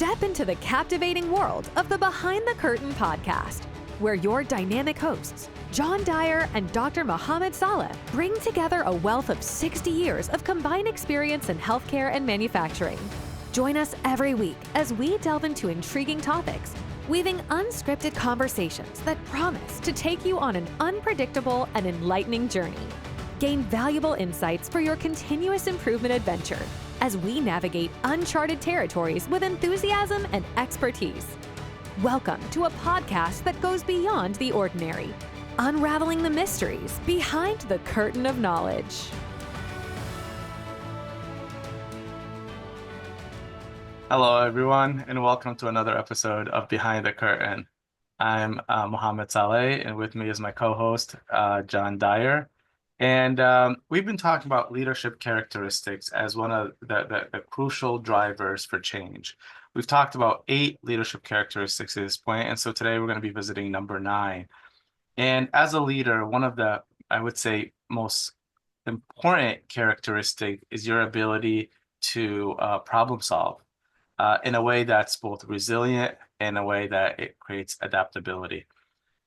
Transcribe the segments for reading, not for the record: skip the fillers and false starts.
Step into the captivating world of the Behind the Curtain podcast, where your dynamic hosts, John Dyer and Dr. Mohamed Saleh, bring together a wealth of 60 years of combined experience in healthcare and manufacturing. Join us every week as we delve into intriguing topics, weaving unscripted conversations that promise to take you on an unpredictable and enlightening journey. Gain valuable insights for your continuous improvement adventure as we navigate uncharted territories with enthusiasm and expertise. Welcome to a podcast that goes beyond the ordinary, unraveling the mysteries behind the curtain of knowledge. Hello, everyone, and welcome to another episode of Behind the Curtain. I'm Mohamed Saleh, and with me is my co-host, John Dyer. And we've been talking about leadership characteristics as one of the crucial drivers for change. We've talked about 8 leadership characteristics at this point, and so today we're going to be visiting number 9. And as a leader, one of the, I would say, most important characteristic is your ability to problem solve in a way that's both resilient and a way that it creates adaptability.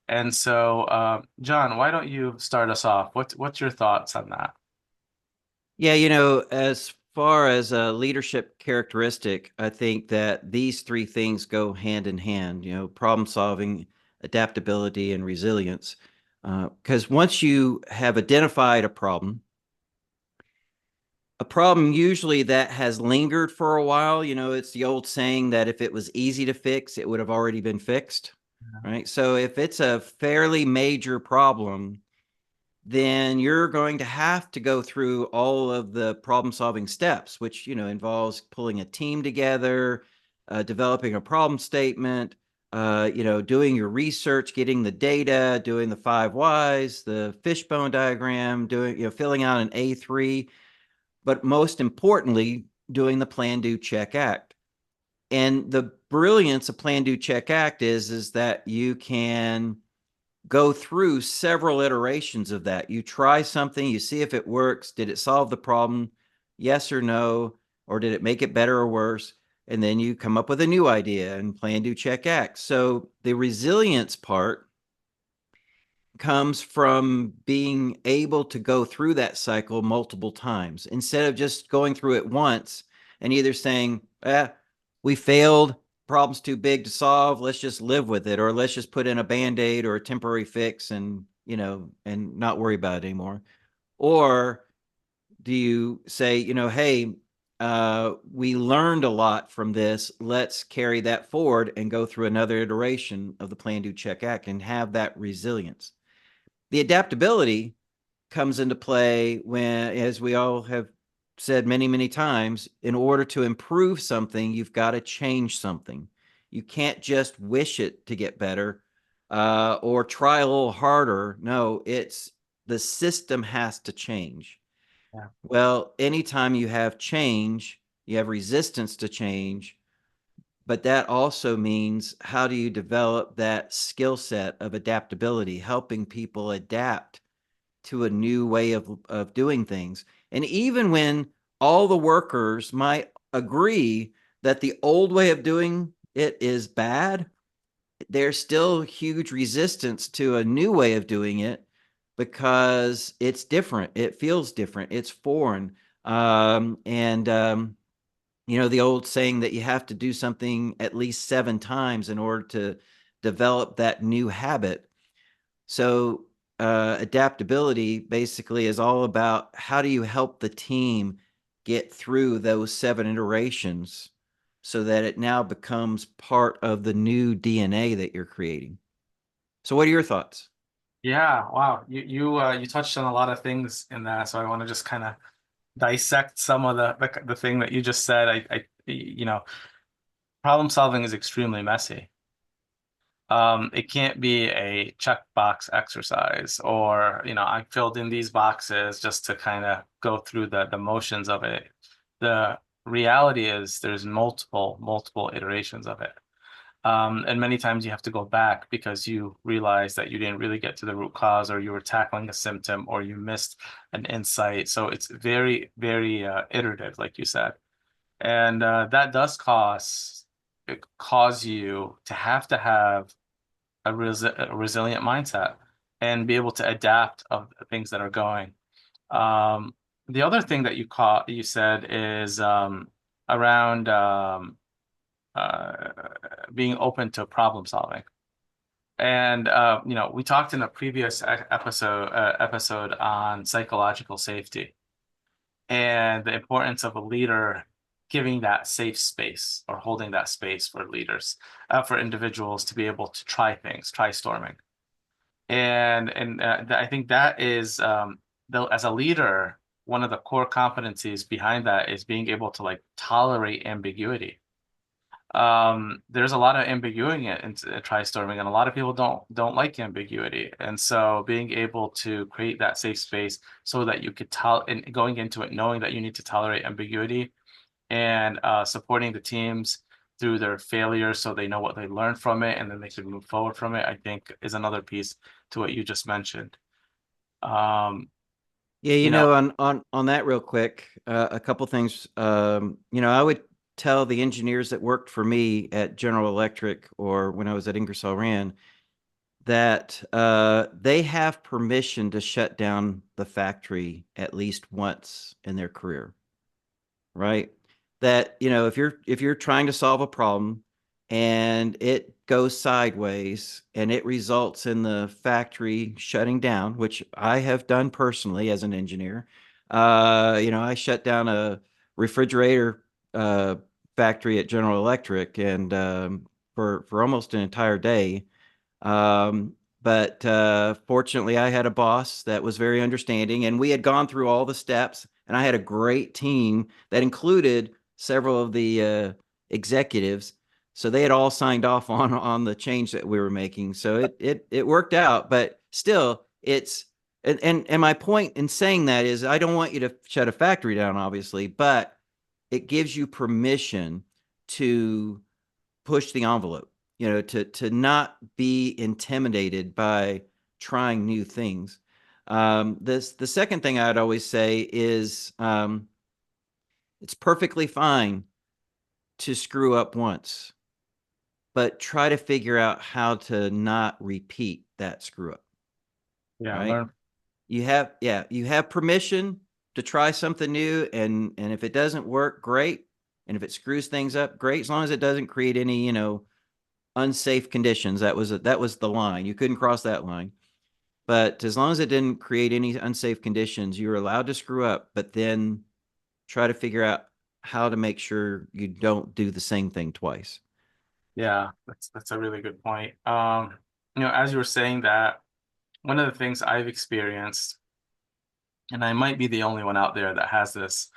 And so, John, why don't you start us off? What's your thoughts on that? Yeah, as far as a leadership characteristic, I think that these 3 things go hand in hand, problem solving, adaptability, and resilience. Because once you have identified a problem usually that has lingered for a while, it's the old saying that if it was easy to fix, it would have already been fixed. Right. So if it's a fairly major problem, then you're going to have to go through all of the problem solving steps, which, involves pulling a team together, developing a problem statement, doing your research, getting the data, doing the 5 whys, the fishbone diagram, filling out an A3, but most importantly, doing the plan, do, check, act. And the brilliance of plan, do, check, act is that you can go through several iterations of that. You try something, you see if it works. Did it solve the problem? Yes or no? Or did it make it better or worse? And then you come up with a new idea and plan, do, check, act. So the resilience part comes from being able to go through that cycle multiple times instead of just going through it once and either saying, we failed, problem's too big to solve, let's just live with it, or let's just put in a Band-Aid or a temporary fix and not worry about it anymore. Or do you say, hey, we learned a lot from this, let's carry that forward and go through another iteration of the plan, do, check, act, and have that resilience. The adaptability comes into play when, as we all have said many, many times, in order to improve something, you've got to change something. You can't just wish it to get better or try a little harder. No, it's the system has to change. Yeah. Well, anytime you have change, you have resistance to change, but that also means how do you develop that skill set of adaptability, helping people adapt to a new way of doing things. And even when all the workers might agree that the old way of doing it is bad, there's still huge resistance to a new way of doing it because it's different. It feels different. It's foreign. The old saying that you have to do something at least 7 times in order to develop that new habit. So adaptability basically is all about how do you help the team get through those 7 iterations so that it now becomes part of the new DNA that you're creating. So what are your thoughts? Yeah, wow. You touched on a lot of things in that, so I want to just kind of dissect some of the thing that you just said. Problem solving is extremely messy. It can't be a checkbox exercise or, I filled in these boxes just to kind of go through the motions of it. The reality is there's multiple iterations of it. And many times you have to go back because you realize that you didn't really get to the root cause, or you were tackling a symptom, or you missed an insight. So it's very, very iterative, like you said. And that does cause cause you to have a resilient mindset and be able to adapt of the things that are going. The other thing that you said is around being open to problem solving. And we talked in a previous episode on psychological safety and the importance of a leader giving that safe space or holding that space for leaders, for individuals to be able to try things, try storming. And I think that is, as a leader, one of the core competencies behind that is being able to like tolerate ambiguity. There's a lot of ambiguity in tristorming, and a lot of people don't like ambiguity. And so being able to create that safe space so that you could and going into it knowing that you need to tolerate ambiguity and supporting the teams through their failures so they know what they learned from it and then they can move forward from it, I think is another piece to what you just mentioned. Yeah, on that real quick, a couple things. I would tell the engineers that worked for me at General Electric or when I was at Ingersoll Rand that they have permission to shut down the factory at least once in their career, right? That, if you're trying to solve a problem and it goes sideways and it results in the factory shutting down, which I have done personally as an engineer. I shut down a refrigerator factory at General Electric and for almost an entire day. But fortunately, I had a boss that was very understanding, and we had gone through all the steps, and I had a great team that included several of the executives. So they had all signed off on the change that we were making. So it worked out, but still, and my point in saying that is I don't want you to shut a factory down, obviously, but it gives you permission to push the envelope, to not be intimidated by trying new things. The second thing I'd always say is it's perfectly fine to screw up once, but try to figure out how to not repeat that screw up. Yeah, right? You have permission to try something new, and if it doesn't work, great. And if it screws things up, great. As long as it doesn't create any, unsafe conditions. That was the line. You couldn't cross that line. But as long as it didn't create any unsafe conditions, you were allowed to screw up, but then try to figure out how to make sure you don't do the same thing twice. Yeah, that's a really good point. As you were saying that, one of the things I've experienced, and I might be the only one out there that has this,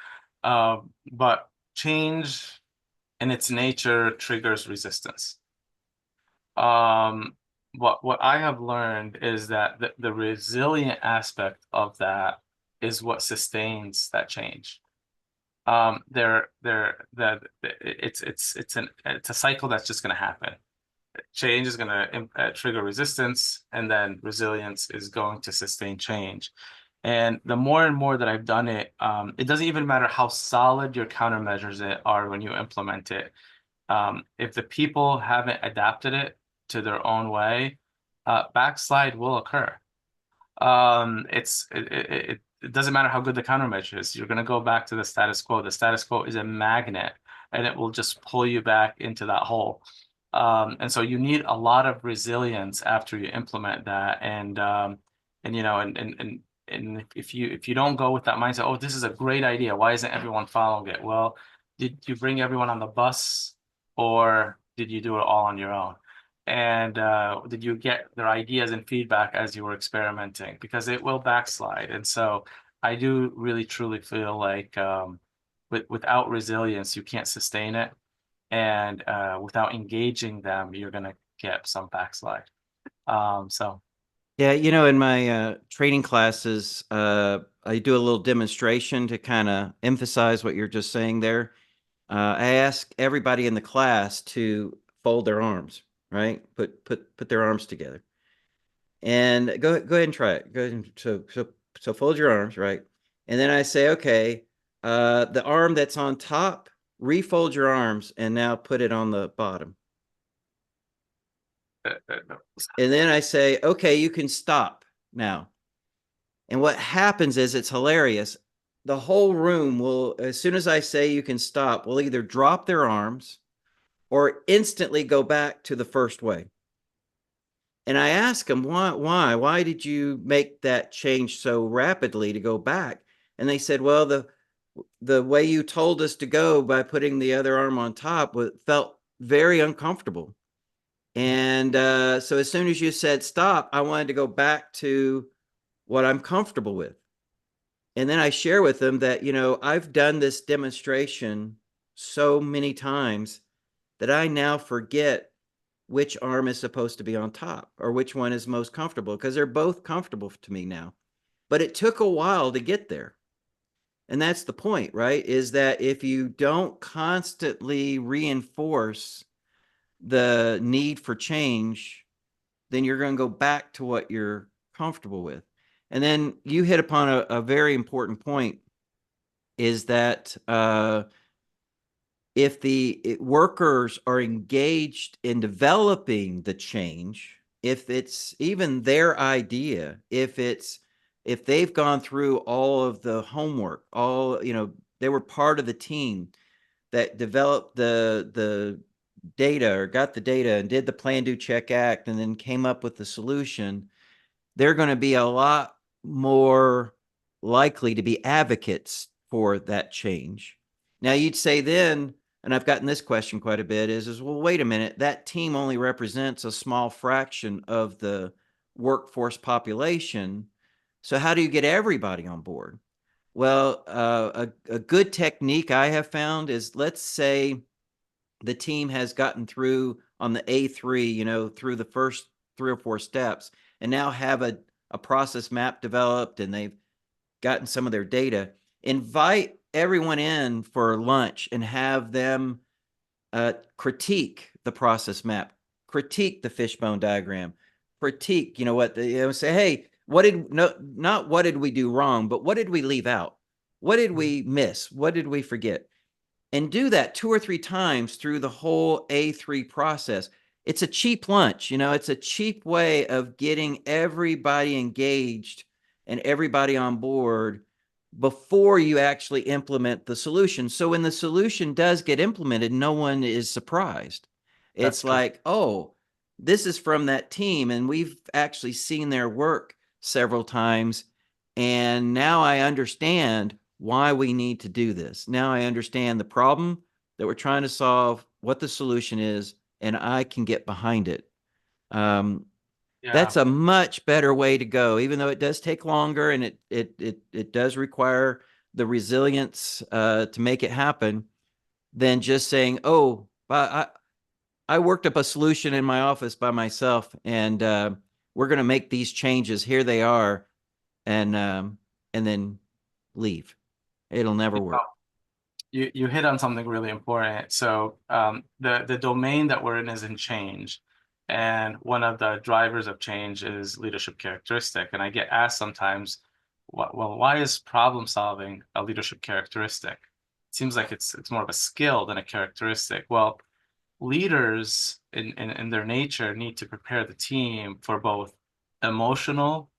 but change in its nature triggers resistance. What I have learned is that the resilient aspect of that is what sustains that change. It's a cycle that's just going to happen. Change is going to trigger resistance, and then resilience is going to sustain change. And the more and more that I've done it, it doesn't even matter how solid your countermeasures are when you implement it. If the people haven't adapted it to their own way, backslide will occur. It doesn't matter how good the countermeasure is. You're going to go back to the status quo. The status quo is a magnet, and it will just pull you back into that hole. And so you need a lot of resilience after you implement that. And if you don't go with that mindset, oh, this is a great idea, why isn't everyone following it? Well, did you bring everyone on the bus, or did you do it all on your own? And did you get their ideas and feedback as you were experimenting? Because it will backslide. And so I do really truly feel like without resilience, you can't sustain it. And without engaging them, you're going to get some backslide. Yeah, in my training classes, I do a little demonstration to kind of emphasize what you're just saying there. I ask everybody in the class to fold their arms, right? Put their arms together, and go ahead and try it. Go ahead and so fold your arms, right? And then I say, okay, the arm that's on top, refold your arms, and now put it on the bottom. And then I say, okay, you can stop now. And what happens is, it's hilarious. The whole room will, as soon as I say you can stop, will either drop their arms or instantly go back to the first way. And I ask them, why did you make that change so rapidly to go back? And they said, well, the way you told us to go by putting the other arm on top felt very uncomfortable. And so as soon as you said stop, I wanted to go back to what I'm comfortable with. And then I share with them that, I've done this demonstration so many times that I now forget which arm is supposed to be on top or which one is most comfortable, because they're both comfortable to me now. But it took a while to get there. And that's the point, right? Is that if you don't constantly reinforce the need for change, then you're going to go back to what you're comfortable with. And then you hit upon a very important point, is that if the workers are engaged in developing the change, if it's even their idea, if they've gone through all of the homework, they were part of the team that developed the data or got the data and did the plan, do, check, act, and then came up with the solution, they're going to be a lot more likely to be advocates for that change. Now, you'd say then, and I've gotten this question quite a bit, is well, wait a minute, that team only represents a small fraction of the workforce population. So how do you get everybody on board? Well, a good technique I have found is, let's say the team has gotten through on the A3, through the first 3 or 4 steps, and now have a process map developed, and they've gotten some of their data. Invite everyone in for lunch and have them critique the process map, critique the fishbone diagram, critique, say, hey, not what did we do wrong, but what did we leave out? What did we miss? What did we forget? And do that 2 or 3 times through the whole A3 process. It's a cheap lunch, it's a cheap way of getting everybody engaged and everybody on board before you actually implement the solution. So when the solution does get implemented, no one is surprised. It's like, oh, this is from that team, and we've actually seen their work several times, and now I understand why we need to do this. Now I understand the problem that we're trying to solve, what the solution is, and I can get behind it. That's a much better way to go, even though it does take longer, and it does require the resilience to make it happen, than just saying, oh, I worked up a solution in my office by myself, and we're going to make these changes. Here they are, and then leave. It'll never work. You hit on something really important. So the domain that we're in is in change. And one of the drivers of change is leadership characteristic. And I get asked sometimes, well, why is problem solving a leadership characteristic? It seems like it's more of a skill than a characteristic. Well, leaders in their nature need to prepare the team for both emotional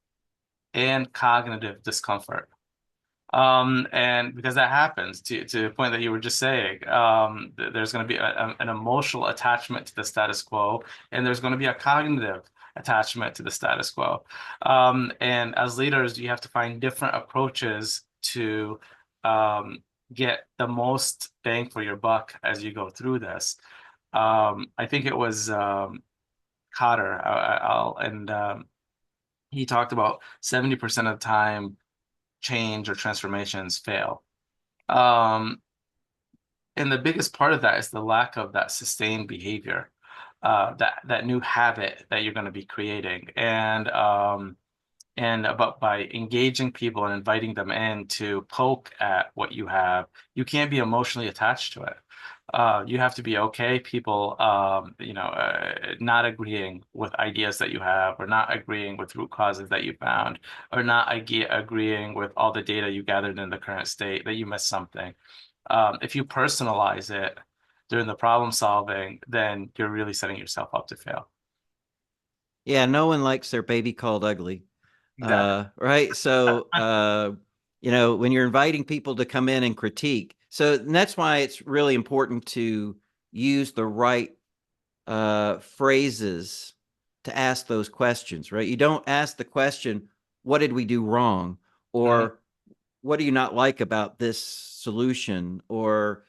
and cognitive discomfort. And because that happens, to the point that you were just saying, there's going to be an emotional attachment to the status quo, and there's going to be a cognitive attachment to the status quo. And as leaders, you have to find different approaches to get the most bang for your buck as you go through this. I think it was Cotter, he talked about 70% of the time change or transformations fail. And the biggest part of that is the lack of that sustained behavior, that new habit that you're going to be creating. And by engaging people and inviting them in to poke at what you have, you can't be emotionally attached to it. You have to be okay, people, not agreeing with ideas that you have, or not agreeing with root causes that you found, or not agreeing with all the data you gathered in the current state, that you missed something. If you personalize it during the problem solving, then you're really setting yourself up to fail. Yeah, no one likes their baby called ugly. Exactly. Right. So, when you're inviting people to come in and critique, and that's why it's really important to use the right phrases to ask those questions, right? You don't ask the question, what did we do wrong? Or what do you not like about this solution? Or,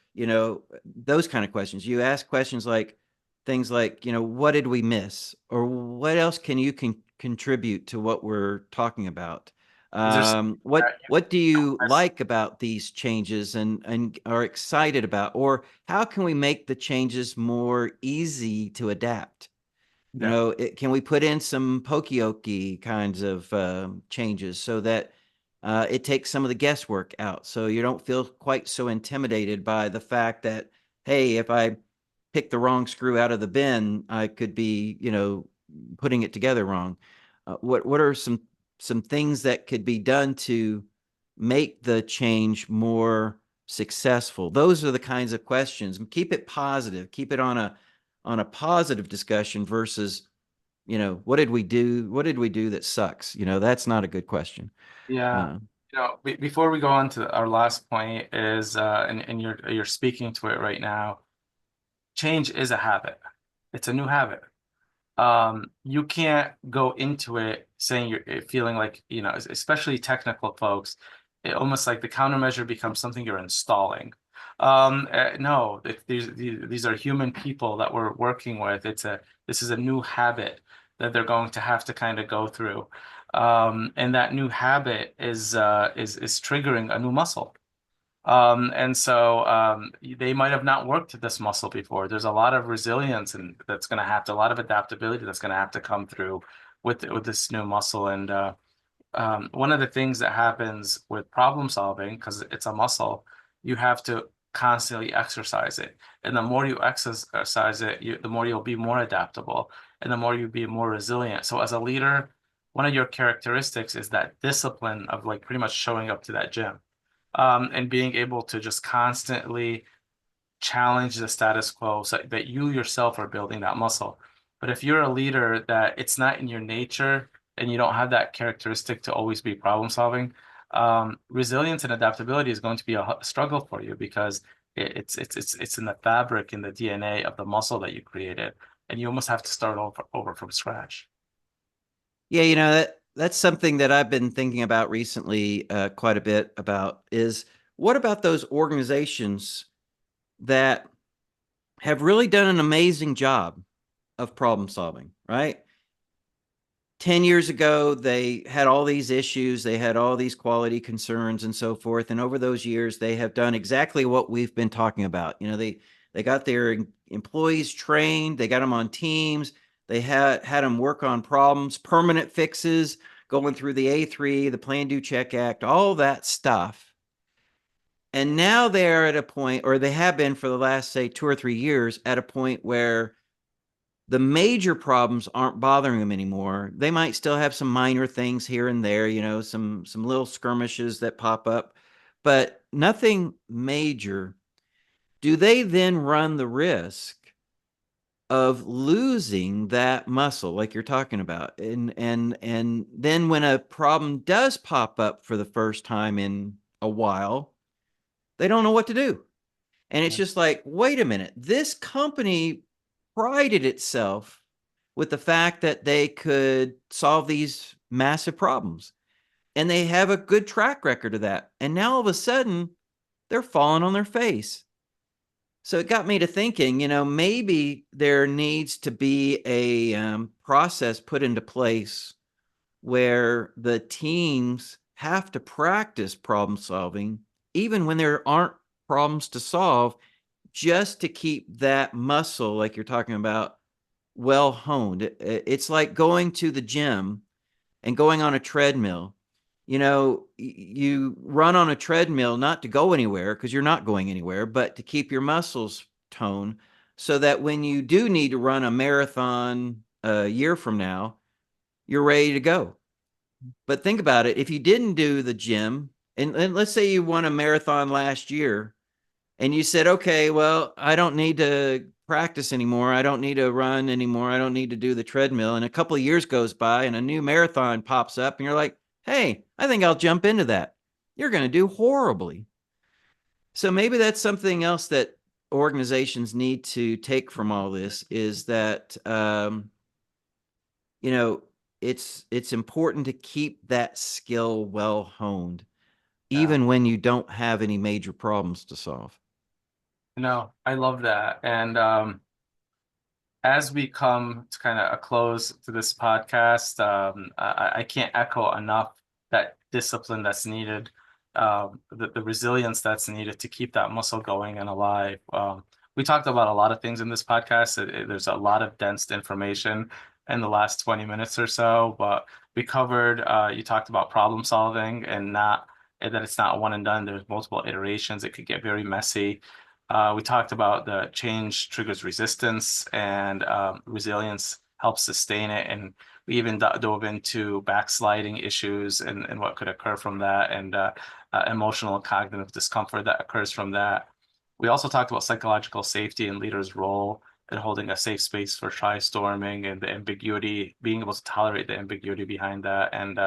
those kind of questions. You ask questions like things like, what did we miss? Or what else can you contribute to what we're talking about? Is there What do you like about these changes and are excited about? Or how can we make the changes more easy to adapt? Yeah. Can we put in some pokey kinds of changes so that it takes some of the guesswork out, so you don't feel quite so intimidated by the fact that, hey, if I pick the wrong screw out of the bin, I could be, putting it together wrong. What are some things that could be done to make the change more successful? Those are the kinds of questions. Keep it positive. Keep it on a positive discussion versus, what did we do? What did we do that sucks? That's not a good question. Yeah. Uh, Before we go on to our last point is, and you're speaking to it right now, change is a habit. It's a new habit. You can't go into it saying you're feeling like, especially technical folks, it almost like the countermeasure becomes something you're installing. No, these are human people that we're working with. This is a new habit that they're going to have to kind of go through. And that new habit is triggering a new muscle. And so they might have not worked this muscle before. There's a lot of resilience and that's going to have to, a lot of adaptability that's going to have to come through with this new muscle. And one of the things that happens with problem solving, because it's a muscle, you have to constantly exercise it. And the more you exercise it, the more you'll be more adaptable and the more you'll be more resilient. So as a leader, one of your characteristics is that discipline of like pretty much showing up to that gym, and being able to just constantly challenge the status quo so that you yourself are building that muscle. But if you're a leader that it's not in your nature and you don't have that characteristic to always be problem solving, resilience and adaptability is going to be a struggle for you because it's in the fabric, in the DNA of the muscle that you created, and you almost have to start over from scratch. Yeah, that's something that I've been thinking about recently, quite a bit about is what about those organizations that have really done an amazing job of problem solving, right? 10 years ago, they had all these issues, they had all these quality concerns and so forth. And over those years, they have done exactly what we've been talking about. They got their employees trained, they got them on teams, they had them work on problems, permanent fixes, going through the A3, the Plan, Do, Check Act, all that stuff. And now they're at a point, or they have been for the last, say, 2 or 3 years, at a point where the major problems aren't bothering them anymore. They might still have some minor things here and there, some little skirmishes that pop up, but nothing major. Do they then run the risk of losing that muscle like you're talking about? And then when a problem does pop up for the first time in a while, they don't know what to do. And it's just like, wait a minute, this company prided itself with the fact that they could solve these massive problems. And they have a good track record of that. And now all of a sudden, they're falling on their face. So it got me to thinking, maybe there needs to be a process put into place where the teams have to practice problem solving, even when there aren't problems to solve, just to keep that muscle, like you're talking about, well honed. It's like going to the gym and going on a treadmill. You run on a treadmill not to go anywhere because you're not going anywhere, but to keep your muscles toned so that when you do need to run a marathon a year from now, you're ready to go. But think about it. If you didn't do the gym, and let's say you won a marathon last year, and you said, okay, well, I don't need to practice anymore. I don't need to run anymore. I don't need to do the treadmill. And a couple of years goes by and a new marathon pops up and you're like, hey, I think I'll jump into that. You're going to do horribly. So maybe that's something else that organizations need to take from all this is that, it's important to keep that skill well honed, even when you don't have any major problems to solve. No, I love that. And as we come to kind of a close to this podcast, I can't echo enough that discipline that's needed, the resilience that's needed to keep that muscle going and alive. We talked about a lot of things in this podcast. There's a lot of dense information in the last 20 minutes or so, but we covered, you talked about problem solving and that it's not one and done. There's multiple iterations. It could get very messy. We talked about the change triggers resistance and resilience helps sustain it. And we even dove into backsliding issues and what could occur from that and emotional and cognitive discomfort that occurs from that. We also talked about psychological safety and leaders' role in holding a safe space for try-storming and the ambiguity, being able to tolerate the ambiguity behind that. And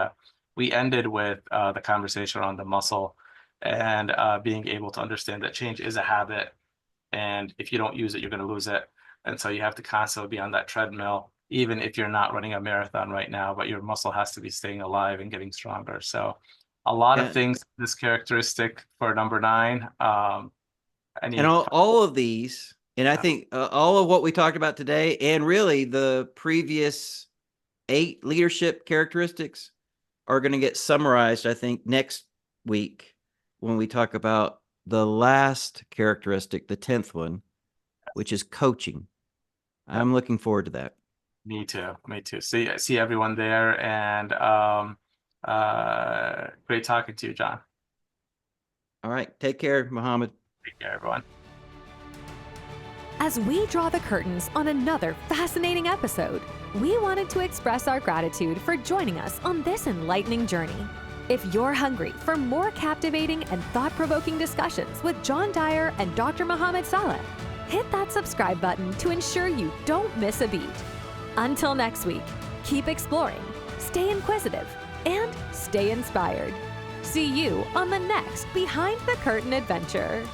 we ended with the conversation around the muscle and being able to understand that change is a habit. And if you don't use it, you're going to lose it. And so you have to constantly be on that treadmill, even if you're not running a marathon right now, but your muscle has to be staying alive and getting stronger. So a lot of things, this characteristic for number 9. And all of these, and I think all of what we talked about today, and really the previous 8 leadership characteristics are going to get summarized, I think, next week when we talk about the last characteristic, the 10th one, which is coaching. I'm looking forward to that. Me too. See everyone there, and great talking to you, John. All right. Take care, Mohamed. Take care, everyone. As we draw the curtains on another fascinating episode, we wanted to express our gratitude for joining us on this enlightening journey. If you're hungry for more captivating and thought-provoking discussions with John Dyer and Dr. Mohamed Saleh, hit that subscribe button to ensure you don't miss a beat. Until next week, keep exploring, stay inquisitive, and stay inspired. See you on the next Behind the Curtain adventure.